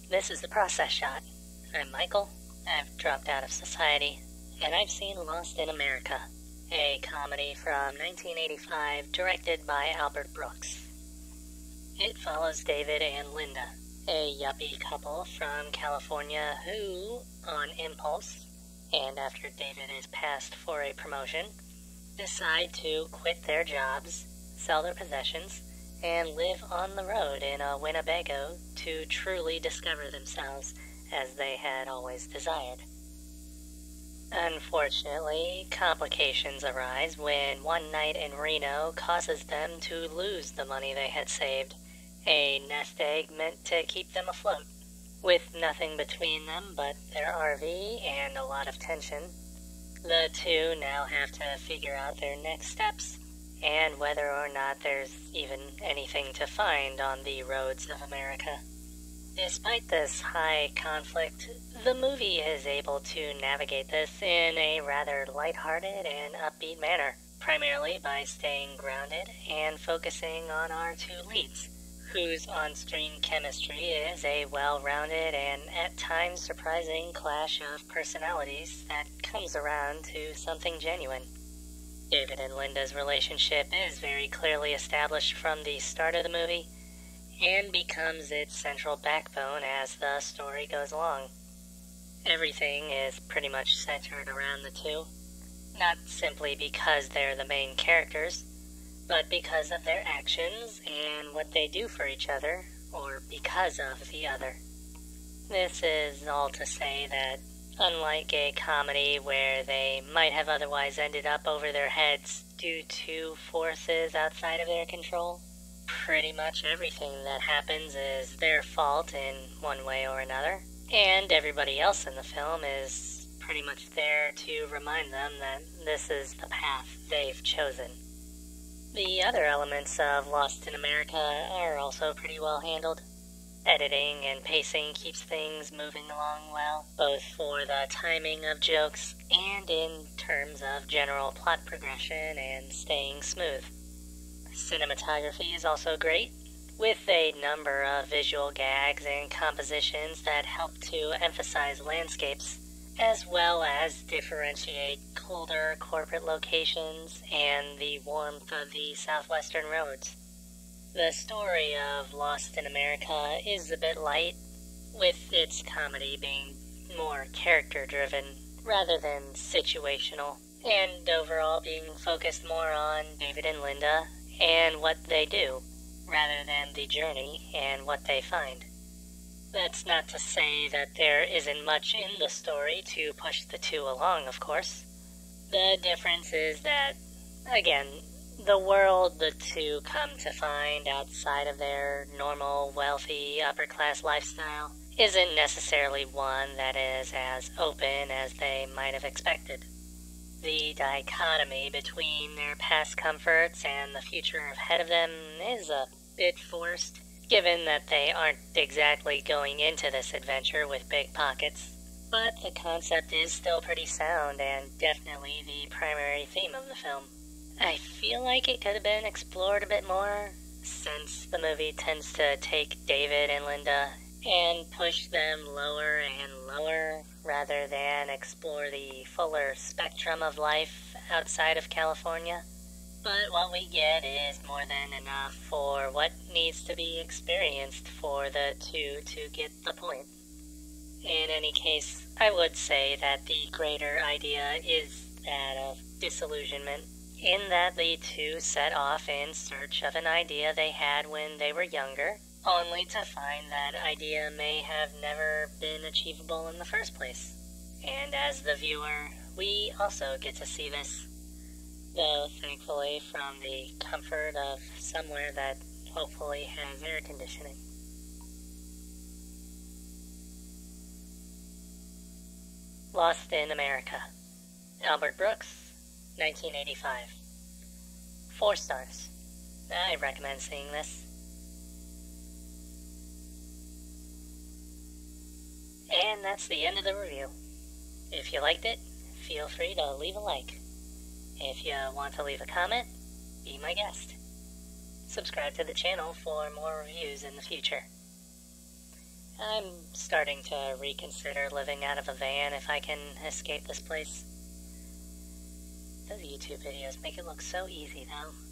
This is The Process Shot. I'm Michael. I've dropped out of society, and I've seen Lost in America, a comedy from 1985 directed by Albert Brooks. It follows David and Linda, a yuppie couple from California who, on impulse, and after David is passed for a promotion, decide to quit their jobs, sell their possessions, and live on the road in a Winnebago to truly discover themselves as they had always desired. Unfortunately, complications arise when one night in Reno causes them to lose the money they had saved, a nest egg meant to keep them afloat. With nothing between them but their RV and a lot of tension, the two now have to figure out their next steps and whether or not there's even anything to find on the roads of America. Despite this high conflict, the movie is able to navigate this in a rather lighthearted and upbeat manner, primarily by staying grounded and focusing on our two leads, whose on-screen chemistry is a well-rounded and at times surprising clash of personalities that comes around to something genuine. David and Linda's relationship is very clearly established from the start of the movie and becomes its central backbone as the story goes along. Everything is pretty much centered around the two, not simply because they're the main characters, but because of their actions and what they do for each other, or because of the other. This is all to say that, unlike a comedy where they might have otherwise ended up over their heads due to forces outside of their control, pretty much everything that happens is their fault in one way or another, and everybody else in the film is pretty much there to remind them that this is the path they've chosen. The other elements of Lost in America are also pretty well handled. Editing and pacing keeps things moving along well, both for the timing of jokes and in terms of general plot progression and staying smooth. Cinematography is also great, with a number of visual gags and compositions that help to emphasize landscapes, as well as differentiate colder corporate locations and the warmth of the southwestern roads. The story of Lost in America is a bit light, with its comedy being more character-driven rather than situational, and overall being focused more on David and Linda and what they do, rather than the journey and what they find. That's not to say that there isn't much in the story to push the two along, of course. The difference is that, again, the world the two come to find outside of their normal, wealthy, upper-class lifestyle isn't necessarily one that is as open as they might have expected. The dichotomy between their past comforts and the future ahead of them is a bit forced, given that they aren't exactly going into this adventure with big pockets. But the concept is still pretty sound and definitely the primary theme of the film. I feel like it could have been explored a bit more, since the movie tends to take David and Linda and push them lower and lower, rather than explore the fuller spectrum of life outside of California. But what we get is more than enough for what needs to be experienced for the two to get the point. In any case, I would say that the greater idea is that of disillusionment, in that the two set off in search of an idea they had when they were younger, only to find that idea may have never been achievable in the first place. And as the viewer, we also get to see this, though thankfully from the comfort of somewhere that hopefully has air conditioning. Lost in America. Albert Brooks, 1985. 4 stars. I recommend seeing this. And that's the end of the review. If you liked it, feel free to leave a like. If you want to leave a comment, be my guest. Subscribe to the channel for more reviews in the future. I'm starting to reconsider living out of a van if I can escape this place. Those YouTube videos make it look so easy, though.